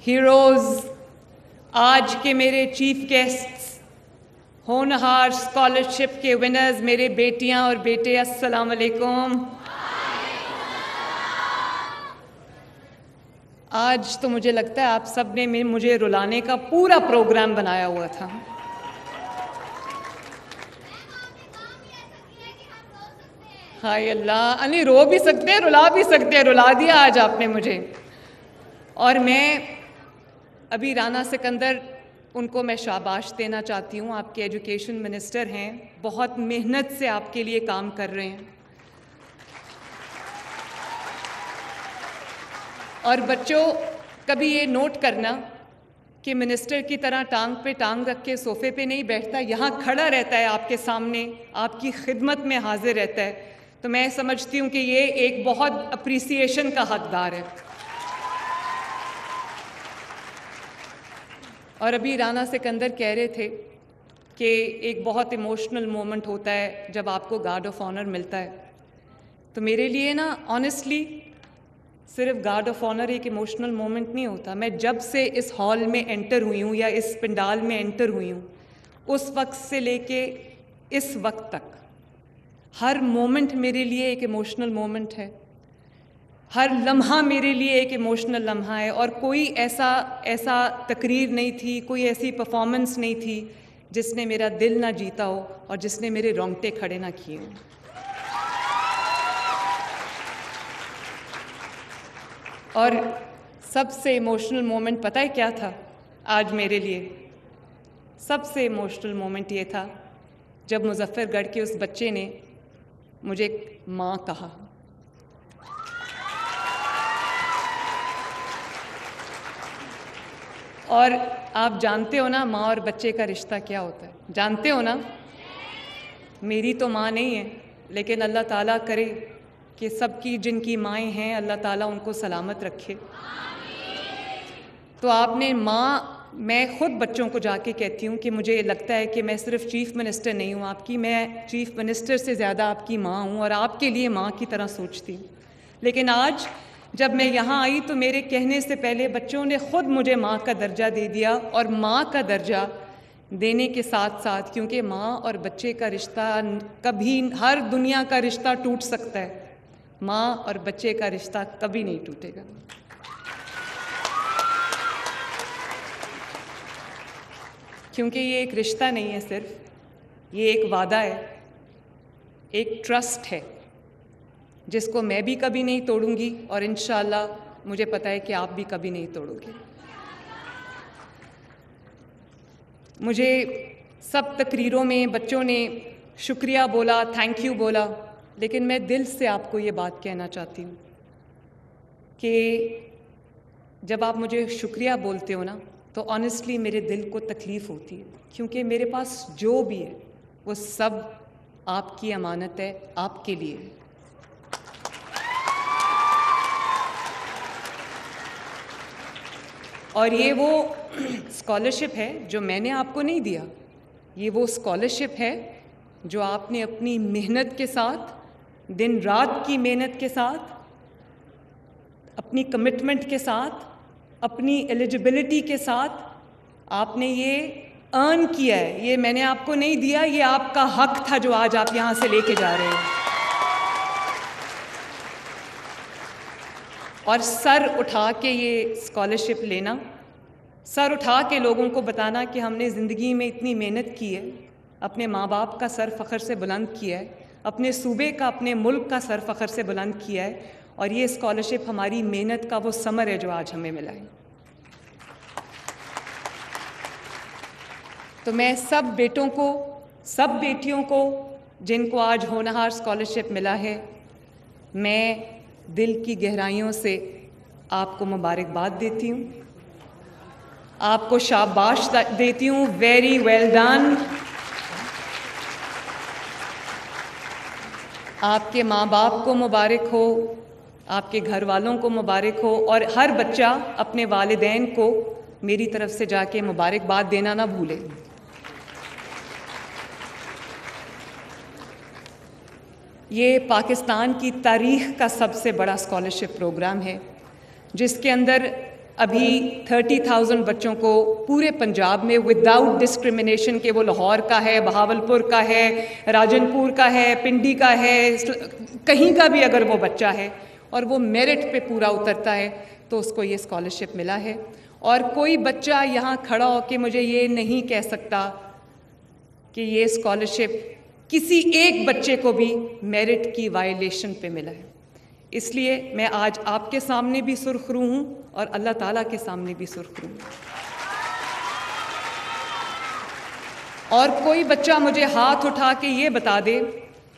Heroes, आज के मेरे चीफ गेस्ट्स, होनहार स्कॉलरशिप के विनर्स, मेरे बेटियां और बेटे, अस्सलाम वालेकुम। आज तो मुझे लगता है आप सब ने मुझे रुलाने का पूरा प्रोग्राम बनाया हुआ था। हाय अल्लाह, अली रो भी सकते हैं, रुला भी सकते हैं। रुला दिया आज आपने मुझे। और मैं अभी राना सिकंदर, उनको मैं शाबाश देना चाहती हूँ। आपके एजुकेशन मिनिस्टर हैं, बहुत मेहनत से आपके लिए काम कर रहे हैं। और बच्चों, कभी ये नोट करना कि मिनिस्टर की तरह टांग पे टांग रख के सोफे पे नहीं बैठता, यहाँ खड़ा रहता है आपके सामने, आपकी खिदमत में हाजिर रहता है। तो मैं समझती हूँ कि ये एक बहुत अप्रिसिएशन का हकदार है। और अभी राना सिकंदर कह रहे थे कि एक बहुत इमोशनल मोमेंट होता है जब आपको गार्ड ऑफ ऑनर मिलता है। तो मेरे लिए ना ऑनेस्टली सिर्फ गार्ड ऑफ ऑनर एक इमोशनल मोमेंट नहीं होता। मैं जब से इस हॉल में एंटर हुई हूँ या इस पंडाल में एंटर हुई हूँ, उस वक्त से लेके इस वक्त तक हर मोमेंट मेरे लिए एक इमोशनल मोमेंट है। हर लम्हा मेरे लिए एक इमोशनल लम्हा है। और कोई ऐसा तकरीर नहीं थी, कोई ऐसी परफॉर्मेंस नहीं थी जिसने मेरा दिल ना जीता हो और जिसने मेरे रोंगटे खड़े ना किए हों। और सबसे इमोशनल मोमेंट पता है क्या था आज मेरे लिए? सबसे इमोशनल मोमेंट ये था जब मुजफ्फरगढ़ के उस बच्चे ने मुझे माँ कहा। और आप जानते हो ना माँ और बच्चे का रिश्ता क्या होता है? जानते हो ना? मेरी तो माँ नहीं है, लेकिन अल्लाह ताला करे कि सबकी जिनकी माएँ हैं अल्लाह ताला उनको सलामत रखे। तो आपने माँ, मैं ख़ुद बच्चों को जाके कहती हूँ कि मुझे लगता है कि मैं सिर्फ चीफ़ मिनिस्टर नहीं हूँ आपकी, मैं चीफ़ मिनिस्टर से ज़्यादा आपकी माँ हूँ और आपके लिए माँ की तरह सोचती हूँ। लेकिन आज जब मैं यहाँ आई तो मेरे कहने से पहले बच्चों ने ख़ुद मुझे माँ का दर्जा दे दिया। और माँ का दर्जा देने के साथ साथ, क्योंकि माँ और बच्चे का रिश्ता कभी, हर दुनिया का रिश्ता टूट सकता है, माँ और बच्चे का रिश्ता कभी नहीं टूटेगा। क्योंकि ये एक रिश्ता नहीं है सिर्फ, ये एक वादा है, एक ट्रस्ट है जिसको मैं भी कभी नहीं तोड़ूंगी और इंशाअल्लाह मुझे पता है कि आप भी कभी नहीं तोड़ोगे। मुझे सब तकरीरों में बच्चों ने शुक्रिया बोला, थैंक यू बोला, लेकिन मैं दिल से आपको ये बात कहना चाहती हूँ कि जब आप मुझे शुक्रिया बोलते हो ना तो ऑनेस्टली मेरे दिल को तकलीफ़ होती है, क्योंकि मेरे पास जो भी है वो सब आपकी अमानत है, आपके लिए है। और ये वो स्कॉलरशिप है जो मैंने आपको नहीं दिया, ये वो स्कॉलरशिप है जो आपने अपनी मेहनत के साथ, दिन रात की मेहनत के साथ, अपनी कमिटमेंट के साथ, अपनी एलिजिबिलिटी के साथ आपने ये अर्न किया है। ये मैंने आपको नहीं दिया, ये आपका हक था जो आज आप यहाँ से लेके जा रहे हैं। और सर उठा के ये स्कॉलरशिप लेना, सर उठा के लोगों को बताना कि हमने ज़िंदगी में इतनी मेहनत की है, अपने माँ बाप का सर फ़ख्र से बुलंद किया है, अपने सूबे का, अपने मुल्क का सर फ़ख्र से बुलंद किया है। और ये स्कॉलरशिप हमारी मेहनत का वो समर है जो आज हमें मिला है। तो मैं सब बेटों को, सब बेटियों को जिनको आज होनहार स्कॉलरशिप मिला है, मैं दिल की गहराइयों से आपको मुबारकबाद देती हूँ, आपको शाबाश देती हूँ। Very well done. आपके माँ बाप को मुबारक हो, आपके घर वालों को मुबारक हो। और हर बच्चा अपने वालिदैन को मेरी तरफ से जाके मुबारकबाद देना ना भूले। ये पाकिस्तान की तारीख़ का सबसे बड़ा स्कॉलरशिप प्रोग्राम है जिसके अंदर अभी 30,000 बच्चों को पूरे पंजाब में विदाउट डिस्क्रिमिनेशन के, वो लाहौर का है, बहावलपुर का है, राजनपुर का है, पिंडी का है, कहीं का भी अगर वो बच्चा है और वो मेरिट पे पूरा उतरता है तो उसको ये स्कॉलरशिप मिला है। और कोई बच्चा यहाँ खड़ा होकर मुझे ये नहीं कह सकता कि ये स्कॉलरशिप किसी एक बच्चे को भी मेरिट की वायलेशन पे मिला है। इसलिए मैं आज आपके सामने भी सुरखरू हूँ और अल्लाह ताला के सामने भी सुरखरू हूँ। और कोई बच्चा मुझे हाथ उठा के ये बता दे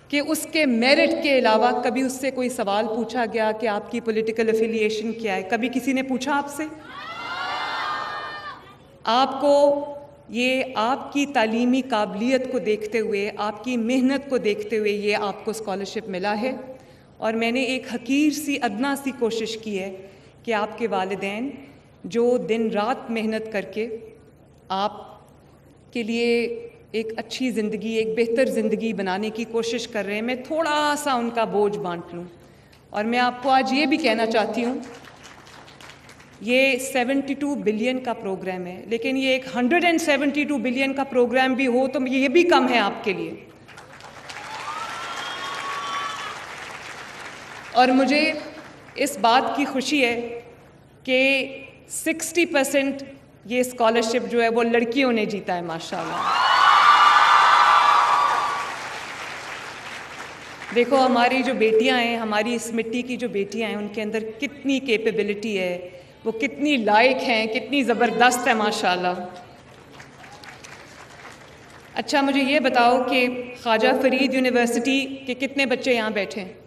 कि उसके मेरिट के अलावा कभी उससे कोई सवाल पूछा गया कि आपकी पॉलिटिकल एफिलिएशन क्या है? कभी किसी ने पूछा आपसे? आपको ये आपकी तालीमी काबिलियत को देखते हुए, आपकी मेहनत को देखते हुए ये आपको स्कॉलरशिप मिला है। और मैंने एक हकीर सी अदना सी कोशिश की है कि आपके वालिदैन जो दिन रात मेहनत करके आपके लिए एक अच्छी ज़िंदगी, एक बेहतर ज़िंदगी बनाने की कोशिश कर रहे हैं, मैं थोड़ा सा उनका बोझ बांट लूँ। और मैं आपको आज ये भी कहना चाहती हूँ, ये 72 बिलियन का प्रोग्राम है, लेकिन ये एक 172 बिलियन का प्रोग्राम भी हो तो ये भी कम है आपके लिए। और मुझे इस बात की खुशी है कि 60% ये स्कॉलरशिप जो है वो लड़कियों ने जीता है, माशाल्लाह। देखो हमारी जो बेटियां हैं, हमारी इस मिट्टी की जो बेटियां हैं, उनके अंदर कितनी कैपेबिलिटी है, वो कितनी लायक हैं, कितनी ज़बरदस्त है, माशाल्लाह। अच्छा, मुझे ये बताओ कि ख्वाजा फरीद यूनिवर्सिटी के कितने बच्चे यहाँ बैठे हैं?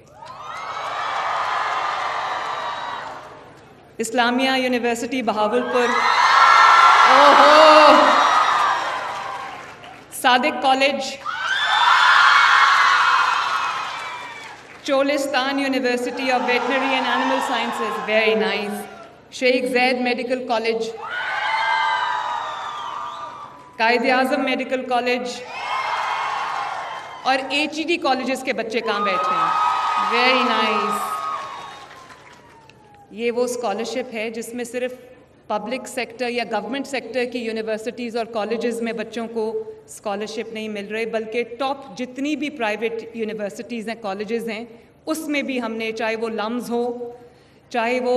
इस्लामिया यूनिवर्सिटी बहावलपुर, ओहो, Sadiq college, Cholistan university of veterinary and animal sciences, very nice, Sheikh Zayed medical college, Quaid-e Azam medical college और HED कॉलेजेस के बच्चे कहाँ बैठे हैं? Very nice. ये वो स्कॉलरशिप है जिसमें सिर्फ पब्लिक सेक्टर या गवर्नमेंट सेक्टर की यूनिवर्सिटीज़ और कॉलेजेस में बच्चों को स्कॉलरशिप नहीं मिल रही, बल्कि टॉप जितनी भी प्राइवेट यूनिवर्सिटीज़ हैं, कॉलेजेस हैं, उसमें भी हमने, चाहे वो लम्स हो, चाहे वो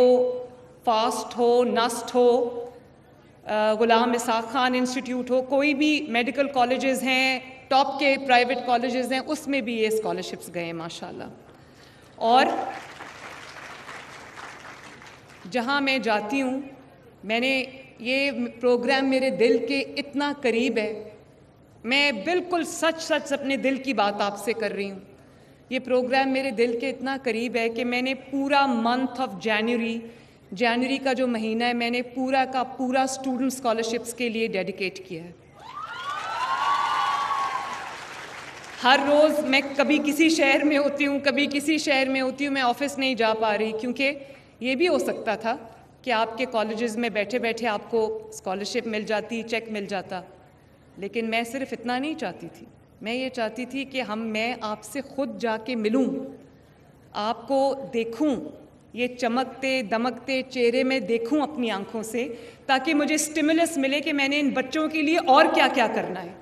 फास्ट हो, नस्ट हो, गुलाम इसाक खान इंस्टीट्यूट हो, कोई भी मेडिकल कॉलेजेस हैं, टॉप के प्राइवेट कॉलेजेस हैं, उसमें भी ये स्कॉलरशिप्स गए हैं, माशाल्लाह। और जहाँ मैं जाती हूँ, मैंने ये प्रोग्राम मेरे दिल के इतना करीब है, मैं बिल्कुल सच सच अपने दिल की बात आपसे कर रही हूँ। ये प्रोग्राम मेरे दिल के इतना करीब है कि मैंने पूरा मंथ ऑफ जनवरी का जो महीना है, मैंने पूरा का पूरा स्टूडेंट स्कॉलरशिप्स के लिए डेडिकेट किया है। हर रोज़ मैं कभी किसी शहर में होती हूँ, कभी किसी शहर में होती हूँ, मैं ऑफिस नहीं जा पा रही, क्योंकि ये भी हो सकता था कि आपके कॉलेजेस में बैठे बैठे आपको स्कॉलरशिप मिल जाती, चेक मिल जाता, लेकिन मैं सिर्फ इतना नहीं चाहती थी। मैं ये चाहती थी कि मैं आपसे ख़ुद जाके मिलूं, आपको देखूं, ये चमकते दमकते चेहरे में देखूं अपनी आंखों से, ताकि मुझे स्टिमुलस मिले कि मैंने इन बच्चों के लिए और क्या क्या करना है।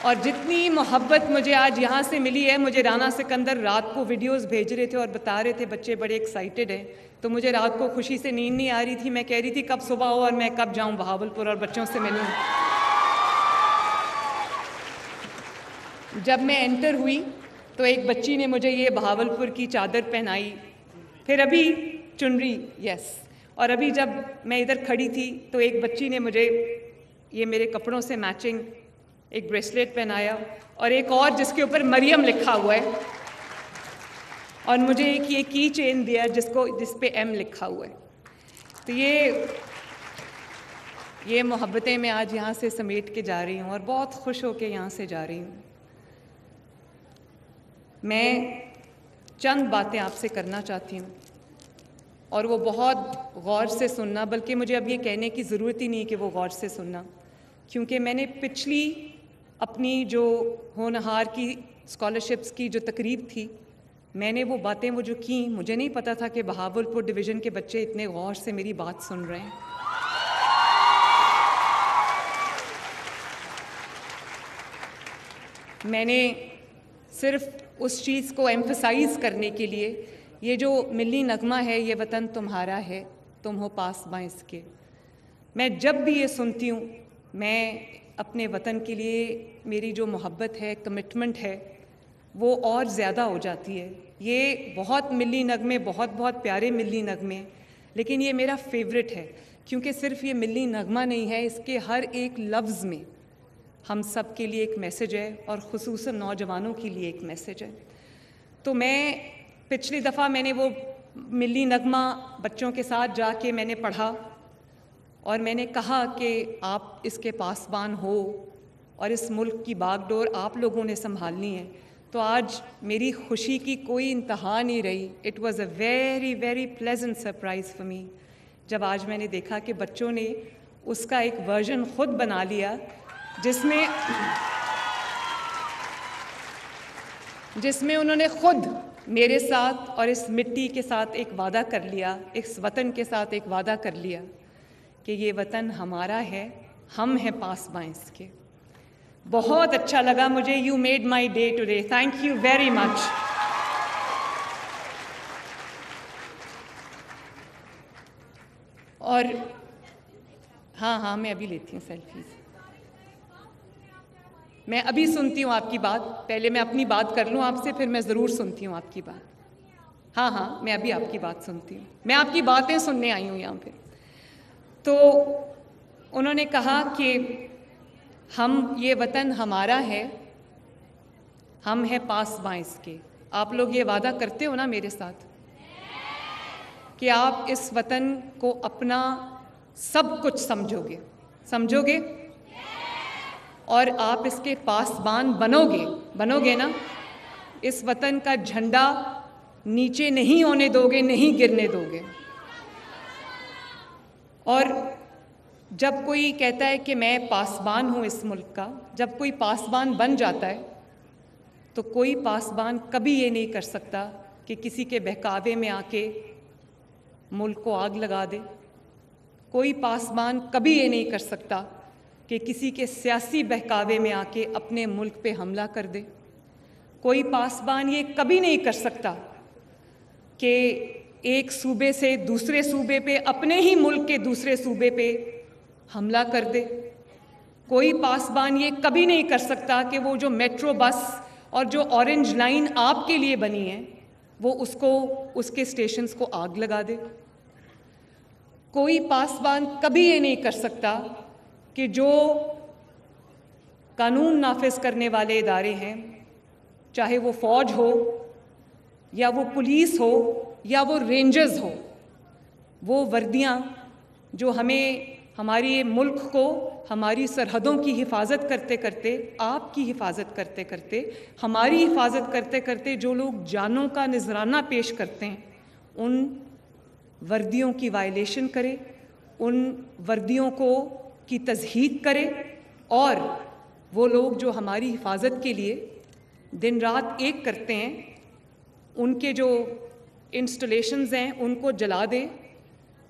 और जितनी मोहब्बत मुझे आज यहाँ से मिली है, मुझे राना सिकंदर रात को वीडियोस भेज रहे थे और बता रहे थे बच्चे बड़े एक्साइटेड हैं, तो मुझे रात को खुशी से नींद नहीं आ रही थी। मैं कह रही थी कब सुबह हो और मैं कब जाऊँ बहावलपुर और बच्चों से मिलूँ। जब मैं एंटर हुई तो एक बच्ची ने मुझे ये बहावलपुर की चादर पहनाई, फिर अभी चुनरी, यस, और अभी जब मैं इधर खड़ी थी तो एक बच्ची ने मुझे ये मेरे कपड़ों से मैचिंग एक ब्रेसलेट पहनाया और एक और जिसके ऊपर मरियम लिखा हुआ है, और मुझे एक ये की चेन दिया जिस पे M लिखा हुआ है। तो ये मोहब्बतें मैं आज यहाँ से समेट के जा रही हूँ और बहुत खुश होकर यहाँ से जा रही हूँ। मैं चंद बातें आपसे करना चाहती हूँ और वो बहुत गौर से सुनना, बल्कि मुझे अब ये कहने की ज़रूरत ही नहीं कि वो गौर से सुनना, क्योंकि मैंने पिछली अपनी जो होनहार की स्कॉलरशिप्स की जो तकरीब थी, मैंने वो बातें वो जो की, मुझे नहीं पता था कि बहावलपुर डिवीज़न के बच्चे इतने गौर से मेरी बात सुन रहे हैं। मैंने सिर्फ उस चीज़ को एम्फसाइज़ करने के लिए, ये जो मिली नगमा है, ये वतन तुम्हारा है, तुम हो पासबां इसके, मैं जब भी ये सुनती हूँ, मैं अपने वतन के लिए मेरी जो मोहब्बत है, कमिटमेंट है, वो और ज़्यादा हो जाती है। ये बहुत मिली नगमे, बहुत बहुत प्यारे मिली नगमे, लेकिन ये मेरा फेवरेट है क्योंकि सिर्फ ये मिली नगमा नहीं है, इसके हर एक लफ्ज़ में हम सब के लिए एक मैसेज है और ख़ुसूसन नौजवानों के लिए एक मैसेज है। तो मैं पिछली दफ़ा मैंने वो मिली नगमा बच्चों के साथ जाके मैंने पढ़ा और मैंने कहा कि आप इसके पासबान हो और इस मुल्क की बागडोर आप लोगों ने संभालनी है। तो आज मेरी खुशी की कोई इंतहा नहीं रही। It was a very very pleasant surprise for me जब आज मैंने देखा कि बच्चों ने उसका एक वर्जन ख़ुद बना लिया जिसमें उन्होंने ख़ुद मेरे साथ और इस मिट्टी के साथ एक वादा कर लिया, इस वतन के साथ एक वादा कर लिया कि ये वतन हमारा है, हम हैं पासबां इसके। बहुत अच्छा लगा मुझे। You made my day today, thank you very much. और हाँ, मैं अभी लेती हूँ सेल्फीज। मैं अभी सुनती हूँ आपकी बात, पहले मैं अपनी बात कर लूँ आपसे, फिर मैं ज़रूर सुनती हूँ आपकी बात। हाँ, मैं अभी आपकी बात सुनती हूँ, मैं आपकी बातें सुनने आई हूँ यहाँ पे। तो उन्होंने कहा कि हम, ये वतन हमारा है, हम हैं पासबां इसके। आप लोग ये वादा करते हो ना मेरे साथ कि आप इस वतन को अपना सब कुछ समझोगे और आप इसके पासबान बनोगे ना? इस वतन का झंडा नीचे नहीं होने दोगे, नहीं गिरने दोगे। और जब कोई कहता है कि मैं पासबान हूँ इस मुल्क का, जब कोई पासबान बन जाता है तो कोई पासबान कभी ये नहीं कर सकता कि किसी के बहकावे में आके मुल्क को आग लगा दे। कोई पासबान कभी ये नहीं कर सकता कि किसी के सियासी बहकावे में आके अपने मुल्क पे हमला कर दे। कोई पासबान ये कभी नहीं कर सकता कि एक सूबे से दूसरे सूबे पे, अपने ही मुल्क के दूसरे सूबे पे हमला कर दे। कोई पासबान ये कभी नहीं कर सकता कि वो जो मेट्रो बस और जो ऑरेंज लाइन आपके लिए बनी है, वो उसके स्टेशंस को आग लगा दे। कोई पासबान कभी ये नहीं कर सकता कि जो कानून नाफिज करने वाले इदारे हैं, चाहे वो फ़ौज हो या वो पुलिस हो या वो रेंजर्स हो, वो वर्दियाँ जो हमें, हमारे मुल्क को, हमारी सरहदों की हिफाजत करते करते, आपकी हिफाजत करते करते, हमारी हिफाजत करते करते जो लोग जानों का नजराना पेश करते हैं, उन वर्दियों की वायलेशन करे, उन वर्दियों की तज़हीक करे और वो लोग जो हमारी हिफाजत के लिए दिन रात एक करते हैं, उनके जो इंस्टॉलेशंस हैं उनको जला दे,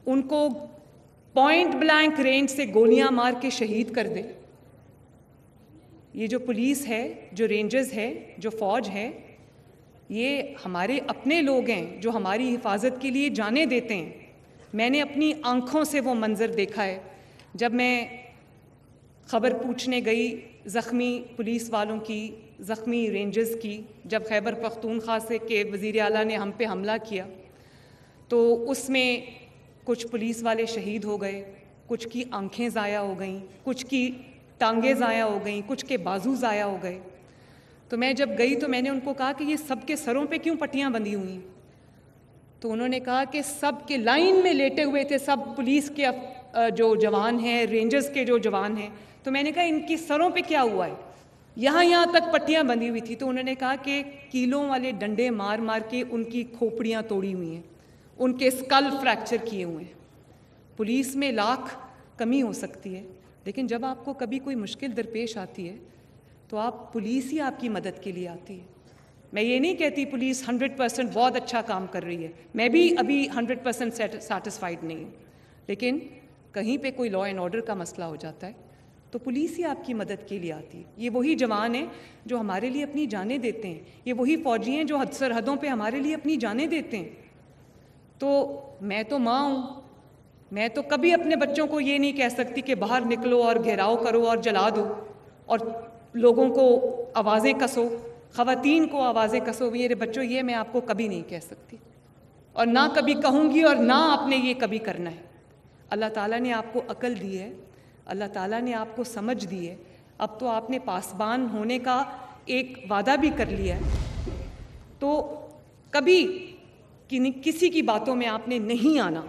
उनको पॉइंट ब्लैंक रेंज से गोलियां मार के शहीद कर दे। ये जो पुलिस है, जो रेंजर्स है, जो फ़ौज है, ये हमारे अपने लोग हैं जो हमारी हिफाजत के लिए जाने देते हैं। मैंने अपनी आँखों से वो मंज़र देखा है जब मैं ख़बर पूछने गई ज़ख्मी पुलिस वालों की, ज़ख्मी रेंजर्स की, जब खैबर पख्तूनख्वा से के वज़ीर आला ने हम पे हमला किया तो उसमें कुछ पुलिस वाले शहीद हो गए, कुछ की आंखें ज़ाया हो गईं, कुछ की टांगें ज़ाया हो गईं, कुछ के बाजू ज़ाया हो गए। तो मैं जब गई तो मैंने उनको कहा कि ये सब के सरों पे क्यों पट्टियाँ बंधी हुई हैं? तो उन्होंने कहा कि सब के लाइन में लेटे हुए थे, सब पुलिस के जो जवान हैं, रेंजर्स के जो जवान हैं। तो मैंने कहा इनकी सरों पे क्या हुआ है? यहाँ तक पट्टियाँ बंधी हुई थी। तो उन्होंने कहा कि कीलों वाले डंडे मार मार के उनकी खोपड़ियाँ तोड़ी हुई हैं, उनके स्कल फ्रैक्चर किए हुए हैं। पुलिस में लाख कमी हो सकती है, लेकिन जब आपको कभी कोई मुश्किल दरपेश आती है तो आप, पुलिस ही आपकी मदद के लिए आती है। मैं ये नहीं कहती पुलिस 100% बहुत अच्छा काम कर रही है, मैं भी अभी 100% सेटिस्फाइड नहीं हूँ, लेकिन कहीं पे कोई लॉ एंड ऑर्डर का मसला हो जाता है तो पुलिस ही आपकी मदद के लिए आती है। ये वही जवान हैं जो हमारे लिए अपनी जानें देते हैं, ये वही फ़ौजी हैं जो सरहदों पे हमारे लिए अपनी जानें देते हैं। तो मैं तो माँ हूँ, मैं तो कभी अपने बच्चों को ये नहीं कह सकती कि बाहर निकलो और घेराव करो और जला दो और लोगों को आवाज़ें कसो, ख़वातीन को आवाज़ें कसो। मेरे बच्चों, ये मैं आपको कभी नहीं कह सकती और ना कभी कहूँगी और ना आपने ये कभी करना है। अल्लाह ताला ने आपको अकल दी है, अल्लाह ताला ने आपको समझ दी है, अब तो आपने पासबान होने का एक वादा भी कर लिया है, तो कभी किसी की बातों में आपने नहीं आना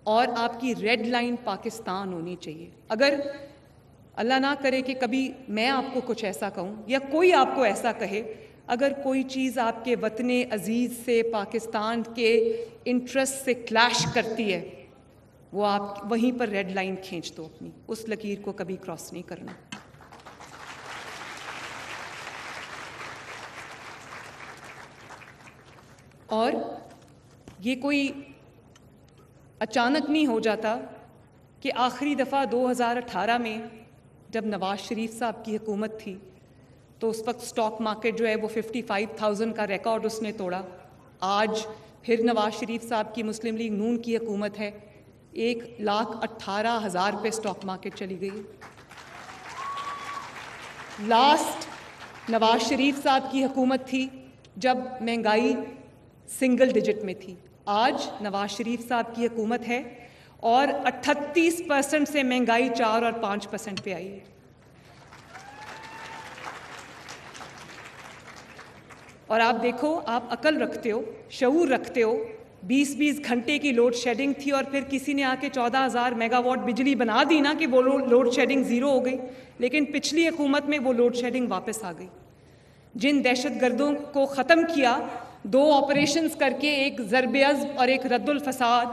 और आपकी रेड लाइन पाकिस्तान होनी चाहिए। अगर अल्लाह ना करे कि कभी मैं आपको कुछ ऐसा कहूँ या कोई आपको ऐसा कहे, अगर कोई चीज़ आपके वतन अज़ीज़ से, पाकिस्तान के इंटरेस्ट से क्लैश करती है, वो आप वहीं पर रेड लाइन खींच दो अपनी, उस लकीर को कभी क्रॉस नहीं करना। और ये कोई अचानक नहीं हो जाता कि आखिरी दफ़ा 2018 में जब नवाज़ शरीफ साहब की हुकूमत थी तो उस वक्त स्टॉक मार्केट जो है वो 55,000 का रिकॉर्ड उसने तोड़ा। आज फिर नवाज़ शरीफ साहब की मुस्लिम लीग नून की हुकूमत है, 1,18,000 पे स्टॉक मार्केट चली गई। लास्ट नवाज़ शरीफ साहब की हुकूमत थी जब महंगाई सिंगल डिजिट में थी। आज नवाज़ शरीफ साहब की हुकूमत है और 38% से महंगाई 4 और 5% पे आई है। और आप देखो, आप अकल रखते हो, शऊर रखते हो, 20-20 घंटे की लोड शेडिंग थी और फिर किसी ने आके 14,000 मेगावाट बिजली बना दी ना कि वो लोड शेडिंग ज़ीरो हो गई, लेकिन पिछली हुकूमत में वो लोड शेडिंग वापस आ गई। जिन दहशतगर्दों को ख़त्म किया 2 ऑपरेशंस करके, एक ज़रब-ए-अज़्ब और एक रद्दुल फसाद,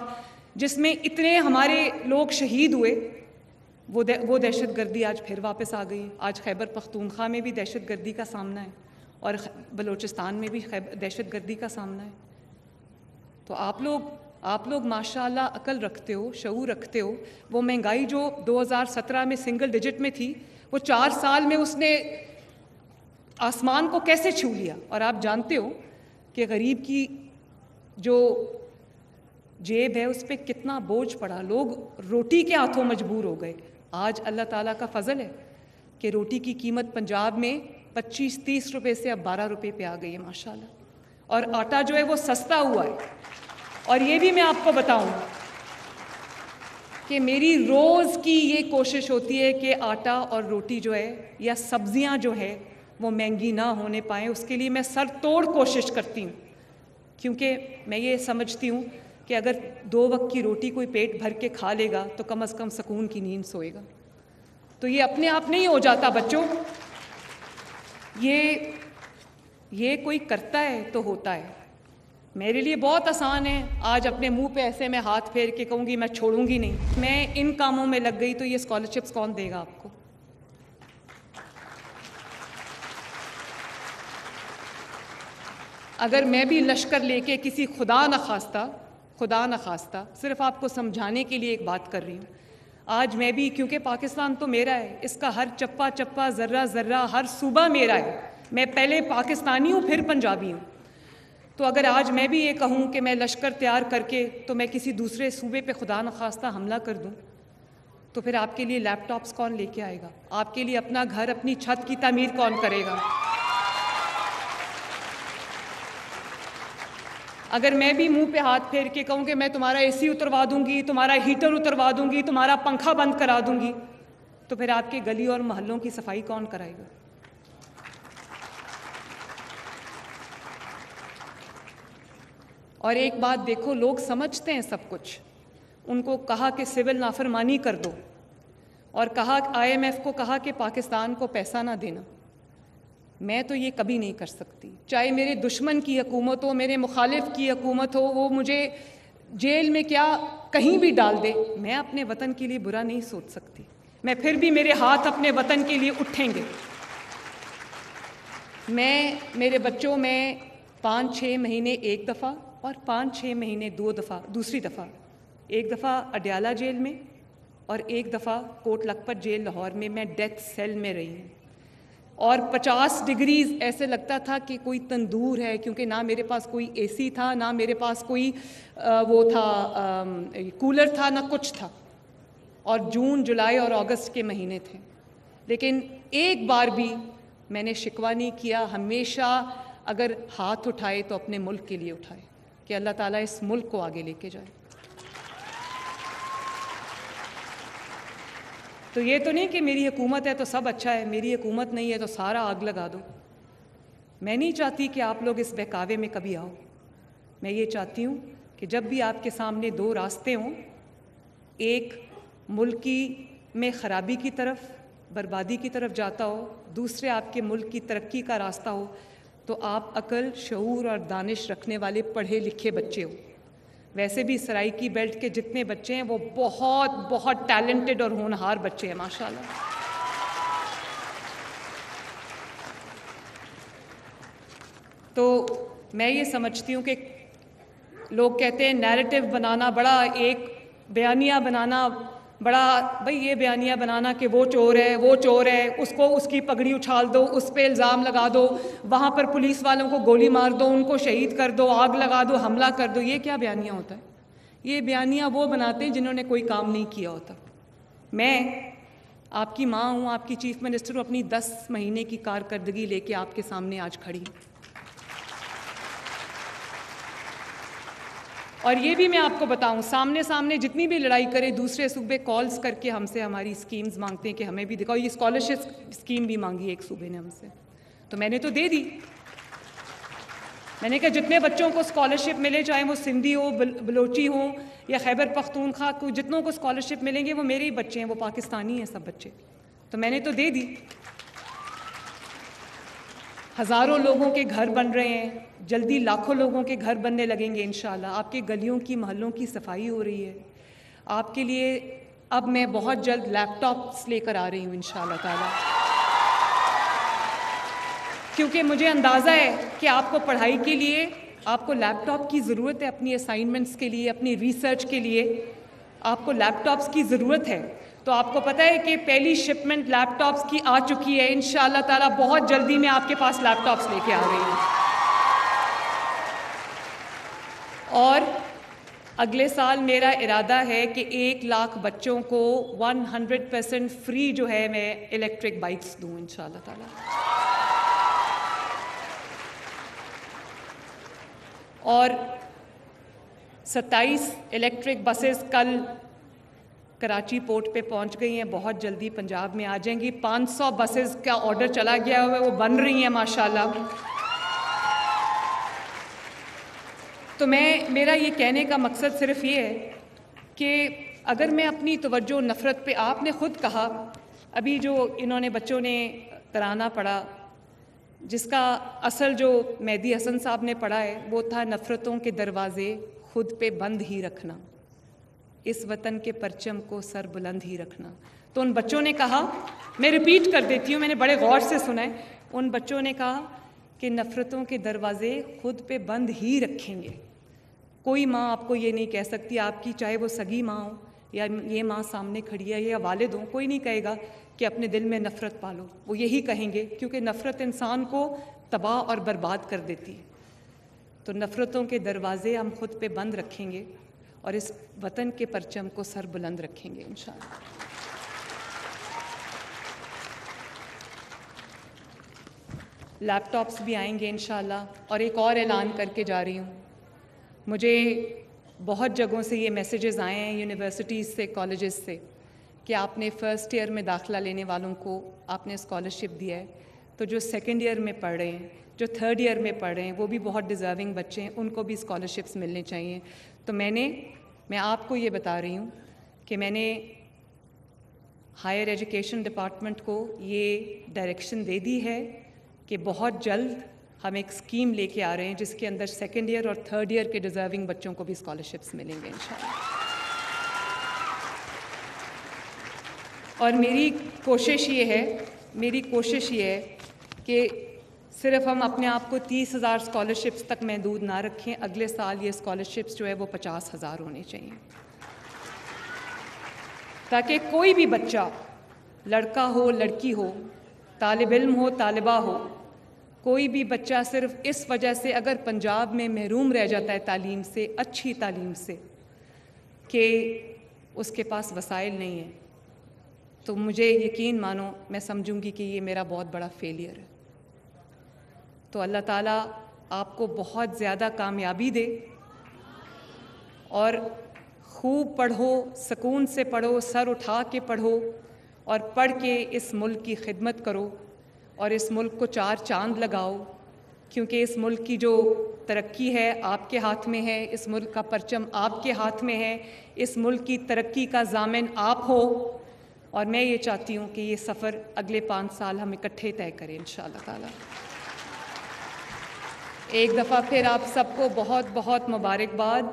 जिसमें इतने हमारे लोग शहीद हुए, वो दहशतगर्दी आज फिर वापस आ गई। आज खैबर पख्तूनख्वा में भी दहशतगर्दी का सामना है और बलूचिस्तान में भी दहशतगर्दी का सामना है। तो आप लोग माशाअल्लाह अकल रखते हो, शऊर रखते हो। वो महंगाई जो 2017 में सिंगल डिजिट में थी, वो 4 साल में उसने आसमान को कैसे छू लिया। और आप जानते हो कि गरीब की जो जेब है उस पर कितना बोझ पड़ा, लोग रोटी के हाथों मजबूर हो गए। आज अल्लाह ताला का फजल है कि रोटी की कीमत पंजाब में 25-30 रुपए से अब 12 रुपए पे आ गई है माशाल्लाह, और आटा जो है वो सस्ता हुआ है। और ये भी मैं आपको बताऊं कि मेरी रोज़ की ये कोशिश होती है कि आटा और रोटी जो है या सब्जियां जो है वो महंगी ना होने पाएँ, उसके लिए मैं सर तोड़ कोशिश करती हूँ, क्योंकि मैं ये समझती हूँ कि अगर 2 वक्त की रोटी कोई पेट भर के खा लेगा तो कम से कम सुकून की नींद सोएगा। तो ये अपने आप नहीं हो जाता बच्चों, ये कोई करता है तो होता है। मेरे लिए बहुत आसान है आज अपने मुंह पे ऐसे मैं हाथ फेर के कहूँगी मैं छोड़ूंगी नहीं। मैं इन कामों में लग गई तो ये स्कॉलरशिप्स कौन देगा आपको? अगर मैं भी लश्कर लेके किसी खुदा न खास्ता सिर्फ आपको समझाने के लिए एक बात कर रही हूँ, आज मैं भी, क्योंकि पाकिस्तान तो मेरा है, इसका हर चप्पा चप्पा, ज़र्रा ज़र्रा, हर सूबा मेरा है। मैं पहले पाकिस्तानी हूँ फिर पंजाबी हूँ। तो अगर आज मैं भी ये कहूँ कि मैं लश्कर तैयार करके तो मैं किसी दूसरे सूबे पे खुदा न खास्ता हमला कर दूँ, तो फिर आपके लिए लैपटॉप्स कौन लेके आएगा? आपके लिए अपना घर, अपनी छत की तामीर कौन करेगा? अगर मैं भी मुंह पे हाथ फेर के कहूँ कि मैं तुम्हारा एसी उतरवा दूंगी, तुम्हारा हीटर उतरवा दूंगी, तुम्हारा पंखा बंद करा दूंगी, तो फिर आपके गली और मोहल्लों की सफाई कौन कराएगा? और एक बात देखो, लोग समझते हैं सब कुछ। उनको कहा कि सिविल नाफरमानी कर दो और कहा IMF को कहा कि पाकिस्तान को पैसा ना देना। मैं तो ये कभी नहीं कर सकती, चाहे मेरे दुश्मन की हुकूमत हो, मेरे मुखालिफ की हुकूमत हो, वो मुझे जेल में क्या कहीं भी डाल दे, मैं अपने वतन के लिए बुरा नहीं सोच सकती। मैं फिर भी, मेरे हाथ अपने वतन के लिए उठेंगे। मैं मेरे बच्चों में 5-6 महीने एक दफ़ा और 5-6 महीने 2 दफ़ा, दूसरी दफ़ा, एक दफ़ा अडयाला जेल में और एक दफ़ा कोट लखपत जेल लाहौर में मैं डेथ सेल में रही हूँ। और 50 डिग्रीज़ ऐसे लगता था कि कोई तंदूर है, क्योंकि ना मेरे पास कोई एसी था, ना मेरे पास कोई वो था कूलर था, ना कुछ था। और जून, जुलाई और अगस्त के महीने थे, लेकिन एक बार भी मैंने शिकवा नहीं किया। हमेशा अगर हाथ उठाए तो अपने मुल्क के लिए उठाए कि अल्लाह ताला इस मुल्क को आगे लेके जाए। तो ये तो नहीं कि मेरी हुकूमत है तो सब अच्छा है, मेरी हुकूमत नहीं है तो सारा आग लगा दो। मैं नहीं चाहती कि आप लोग इस बहकावे में कभी आओ। मैं ये चाहती हूँ कि जब भी आपके सामने दो रास्ते हों, एक मुल्क की में ख़राबी की तरफ, बर्बादी की तरफ जाता हो, दूसरे आपके मुल्क की तरक्की का रास्ता हो, तो आप अक्ल, शऊर और दानिश रखने वाले पढ़े लिखे बच्चे हो। वैसे भी सराइकी बेल्ट के जितने बच्चे हैं वो बहुत बहुत टैलेंटेड और होनहार बच्चे हैं माशाल्लाह। तो मैं ये समझती हूँ कि लोग कहते हैं नैरेटिव बनाना बड़ा, एक बयानिया बनाना बड़ा, भाई ये बयानिया बनाना कि वो चोर है, वो चोर है, उसको उसकी पगड़ी उछाल दो, उस पर इल्ज़ाम लगा दो, वहाँ पर पुलिस वालों को गोली मार दो, उनको शहीद कर दो, आग लगा दो, हमला कर दो। ये क्या बयानिया होता है? ये बयानिया वो बनाते हैं जिन्होंने कोई काम नहीं किया होता। मैं आपकी माँ हूँ, आपकी चीफ मिनिस्टर हूँ, अपनी 10 महीने की कारकर्दगी लेके आपके सामने आज खड़ी हूँ। और ये भी मैं आपको बताऊं, सामने सामने जितनी भी लड़ाई करें, दूसरे सूबे कॉल्स करके हमसे हमारी स्कीम्स मांगते हैं कि हमें भी दिखाओ। ये स्कॉलरशिप स्कीम भी मांगी एक सूबे ने हमसे, तो मैंने तो दे दी। मैंने कहा जितने बच्चों को स्कॉलरशिप मिले, चाहे वो सिंधी हो, बलोची हो या खैबर पख्तूनख्वा को, जितनों को स्कॉलरशिप मिलेंगे वो मेरे ही बच्चे हैं, वो पाकिस्तानी हैं सब बच्चे, तो मैंने तो दे दी। हज़ारों लोगों के घर बन रहे हैं, जल्दी लाखों लोगों के घर बनने लगेंगे इंशाल्लाह। आपके गलियों की, मोहल्लों की सफाई हो रही है। आपके लिए अब मैं बहुत जल्द लैपटॉप्स लेकर आ रही हूँ इंशाल्लाह ताला, क्योंकि मुझे अंदाज़ा है कि आपको पढ़ाई के लिए आपको लैपटॉप की ज़रूरत है, अपनी असाइनमेंट्स के लिए, अपनी रिसर्च के लिए आपको लैपटॉप्स की ज़रूरत है। तो आपको पता है कि पहली शिपमेंट लैपटॉप्स की आ चुकी है। इंशाल्लाह ताला बहुत जल्दी मैं आपके पास लैपटॉप्स लेके आ रही हूँ। और अगले साल मेरा इरादा है कि 1 लाख बच्चों को 100% फ्री जो है मैं इलेक्ट्रिक बाइक्स दूँ इंशाल्लाह ताला। और 27 इलेक्ट्रिक बसेस कल कराची पोर्ट पे पहुंच गई हैं, बहुत जल्दी पंजाब में आ जाएंगी। 500 बसेस का ऑर्डर चला गया हुआ है, वो बन रही हैं माशाल्लाह। तो मेरा ये कहने का मकसद सिर्फ ये है कि अगर मैं अपनी तवज्जो नफ़रत पे, आपने ख़ुद कहा अभी जो इन्होंने बच्चों ने तराना पढ़ा, जिसका असल जो मेहदी हसन साहब ने पढ़ा है वो था नफ़रतों के दरवाज़े खुद पे बंद ही रखना, इस वतन के परचम को सर बुलंद ही रखना। तो उन बच्चों ने कहा, मैं रिपीट कर देती हूँ, मैंने बड़े गौर से सुना है, उन बच्चों ने कहा कि नफ़रतों के दरवाज़े खुद पे बंद ही रखेंगे। कोई माँ आपको ये नहीं कह सकती, आपकी चाहे वो सगी माँ हो या ये माँ सामने खड़ी है या वालिद हो, कोई नहीं कहेगा कि अपने दिल में नफ़रत पालो। वो यही कहेंगे, क्योंकि नफ़रत इंसान को तबाह और बर्बाद कर देती है। तो नफ़रतों के दरवाज़े हम खुद पे बंद रखेंगे और इस वतन के परचम को सर बुलंद रखेंगे इंशाअल्लाह। लैपटॉप्स भी आएंगे इंशाअल्लाह। और एक और ऐलान करके जा रही हूँ, मुझे बहुत जगहों से ये मैसेजेस आए हैं, यूनिवर्सिटीज़ से, कॉलेजेस से, कि आपने फ़र्स्ट ईयर में दाखिला लेने वालों को आपने स्कॉलरशिप दिया है, तो जो सेकेंड ईयर में पढ़ रहे हैं, जो थर्ड ईयर में पढ़ रहे हैं, वो भी बहुत डिज़र्विंग बच्चे हैं, उनको भी स्कॉलरशिप्स मिलने चाहिए। तो मैं आपको ये बता रही हूँ कि मैंने हायर एजुकेशन डिपार्टमेंट को ये डायरेक्शन दे दी है कि बहुत जल्द हम एक स्कीम लेके आ रहे हैं जिसके अंदर सेकेंड ईयर और थर्ड ईयर के डिज़र्विंग बच्चों को भी स्कॉलरशिप्स मिलेंगे इंशाअल्लाह। और मेरी कोशिश ये है कि सिर्फ हम अपने आप को 30,000 स्कॉलरशिप्स तक महदूद ना रखें, अगले साल ये स्कॉलरशिप्स जो है वो 50,000 होनी चाहिए, ताकि कोई भी बच्चा, लड़का हो लड़की हो, तालिब इल्म हो तालिबा हो, कोई भी बच्चा सिर्फ इस वजह से अगर पंजाब में महरूम रह जाता है तालीम से, अच्छी तालीम से, कि उसके पास वसाइल नहीं है, तो मुझे यकीन मानो मैं समझूंगी कि ये मेरा बहुत बड़ा फेलियर है। तो अल्लाह ताला आपको बहुत ज़्यादा कामयाबी दे और खूब पढ़ो, सुकून से पढ़ो, सर उठा के पढ़ो और पढ़ के इस मुल्क की खिदमत करो और इस मुल्क को चार चांद लगाओ, क्योंकि इस मुल्क की जो तरक्की है आपके हाथ में है, इस मुल्क का परचम आपके हाथ में है, इस मुल्क की तरक्की का ज़ामिन आप हो। और मैं ये चाहती हूँ कि ये सफ़र अगले 5 साल हम इकट्ठे तय करें इंशाअल्लाह ताला। एक दफ़ा फिर आप सबको बहुत बहुत मुबारकबाद।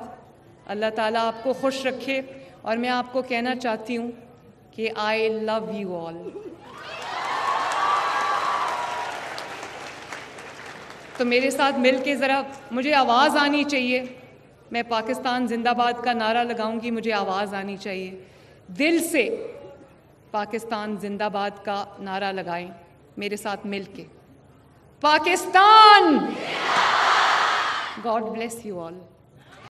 अल्लाह ताला आपको खुश रखे और मैं आपको कहना चाहती हूँ कि आई लव यू ऑल। तो मेरे साथ मिल के ज़रा मुझे आवाज़ आनी चाहिए, मैं पाकिस्तान जिंदाबाद का नारा लगाऊंगी, मुझे आवाज़ आनी चाहिए। दिल से पाकिस्तान जिंदाबाद का नारा लगाएं मेरे साथ मिल के, Pakistan. God bless you all.